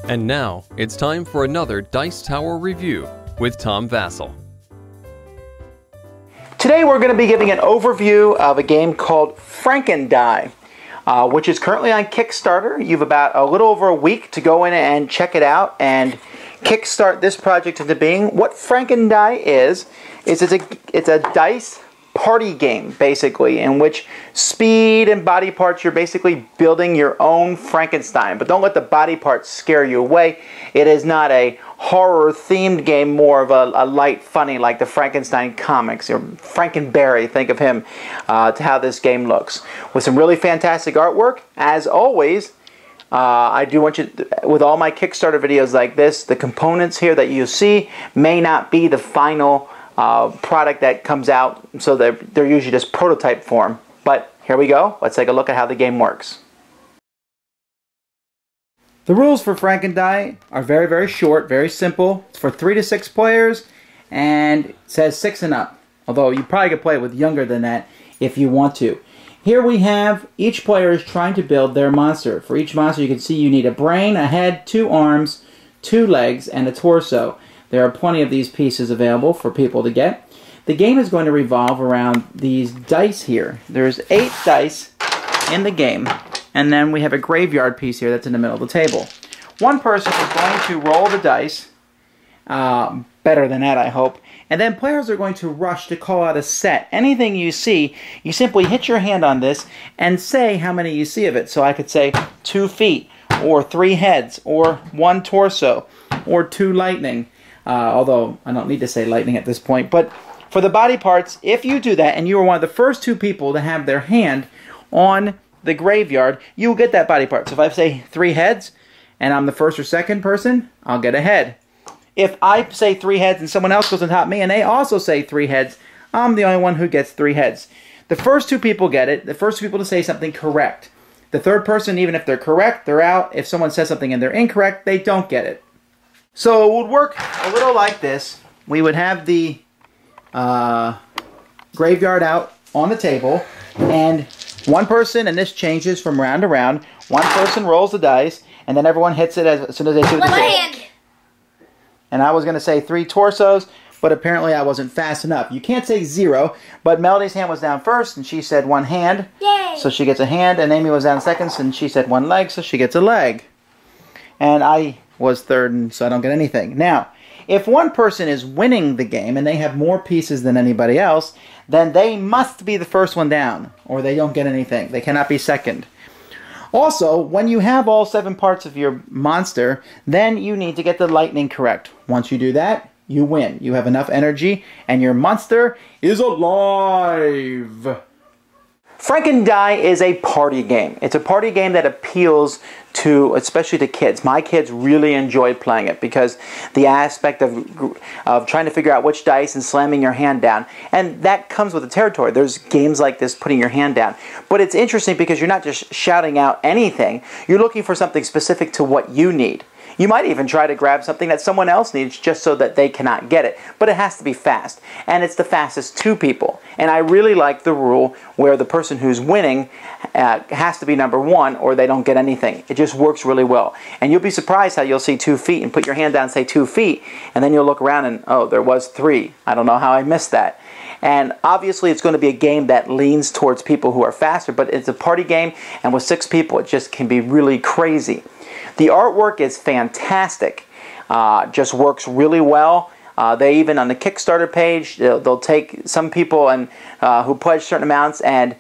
And now, it's time for another Dice Tower review with Tom Vasel. Today we're going to be giving an overview of a game called Franken-Die, which is currently on Kickstarter. You've about a little over a week to go in and check it out and kickstart this project into being. What Franken-Die is it's a dice party game, basically, in which speed and body parts, you're basically building your own Frankenstein. But don't let the body parts scare you away. It is not a horror-themed game, more of a light, funny, like the Frankenstein comics, or Frankenberry, think of him, to how this game looks. With some really fantastic artwork, as always. I do want you, with all my Kickstarter videos like this, the components here that you see may not be the final product that comes out, so they're usually just prototype form. But here we go. Let's take a look at how the game works. The rules for Franken-Die are very, very short, very simple. It's for 3 to 6 players, and it says 6 and up. Although you probably could play it with younger than that if you want to. Here we have each player is trying to build their monster. For each monster, you can see you need a brain, a head, 2 arms, 2 legs, and a torso. There are plenty of these pieces available for people to get. The game is going to revolve around these dice here. There's 8 dice in the game, and then we have a graveyard piece here that's in the middle of the table. One person is going to roll the dice, better than that I hope, and then players are going to rush to call out a set. Anything you see, you simply hit your hand on this and say how many you see of it. So I could say 2 feet, or 3 heads, or 1 torso, or 2 lightning. Although I don't need to say lightning at this point. But for the body parts, if you do that and you are one of the first 2 people to have their hand on the graveyard, you will get that body part. So if I say 3 heads and I'm the first or second person, I'll get a head. If I say 3 heads and someone else goes on top of me and they also say 3 heads, I'm the only one who gets 3 heads. The first 2 people get it. The first 2 people to say something correct. The third person, even if they're correct, they're out. If someone says something and they're incorrect, they don't get it. So it would work a little like this. We would have the graveyard out on the table, and one person, and this changes from round to round, one person rolls the dice, and then everyone hits it as soon as they do the hand. And I was going to say 3 torsos, but apparently I wasn't fast enough. You can't say 0, but Melody's hand was down first, and she said 1 hand. Yay! So she gets a hand, and Amy was down second, and she said 1 leg, so she gets a leg. And I was third, and so I don't get anything. Now, if one person is winning the game and they have more pieces than anybody else, then they must be the first one down, or they don't get anything. They cannot be second. Also, when you have all 7 parts of your monster, then you need to get the lightning correct. Once you do that, you win. You have enough energy, and your monster is alive. Franken-Die is a party game. It's a party game that appeals to, especially to kids. My kids really enjoyed playing it because the aspect of trying to figure out which dice and slamming your hand down, and that comes with the territory. There's games like this, putting your hand down. But it's interesting because you're not just shouting out anything. You're looking for something specific to what you need. You might even try to grab something that someone else needs just so that they cannot get it. But it has to be fast. And it's the fastest 2 people. And I really like the rule where the person who's winning has to be number 1 or they don't get anything. It just works really well. And you'll be surprised how you'll see 2 feet and put your hand down and say 2 feet. And then you'll look around and, oh, there was 3. I don't know how I missed that. And obviously it's going to be a game that leans towards people who are faster. But it's a party game. And with 6 people, it just can be really crazy. The artwork is fantastic, just works really well. They even, on the Kickstarter page, they'll take some people and who pledge certain amounts and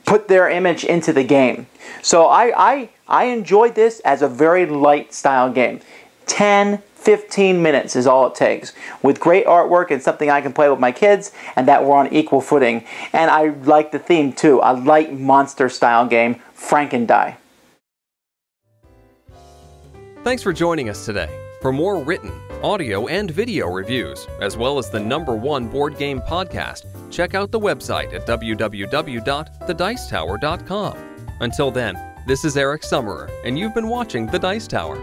put their image into the game. So I enjoyed this as a very light style game. 10-15 minutes is all it takes, with great artwork and something I can play with my kids and that we're on equal footing. And I like the theme too, a light monster style game, Franken-Die. Thanks for joining us today. For more written, audio, and video reviews, as well as the #1 board game podcast, check out the website at www.thedicetower.com. Until then, this is Eric Summerer, and you've been watching The Dice Tower.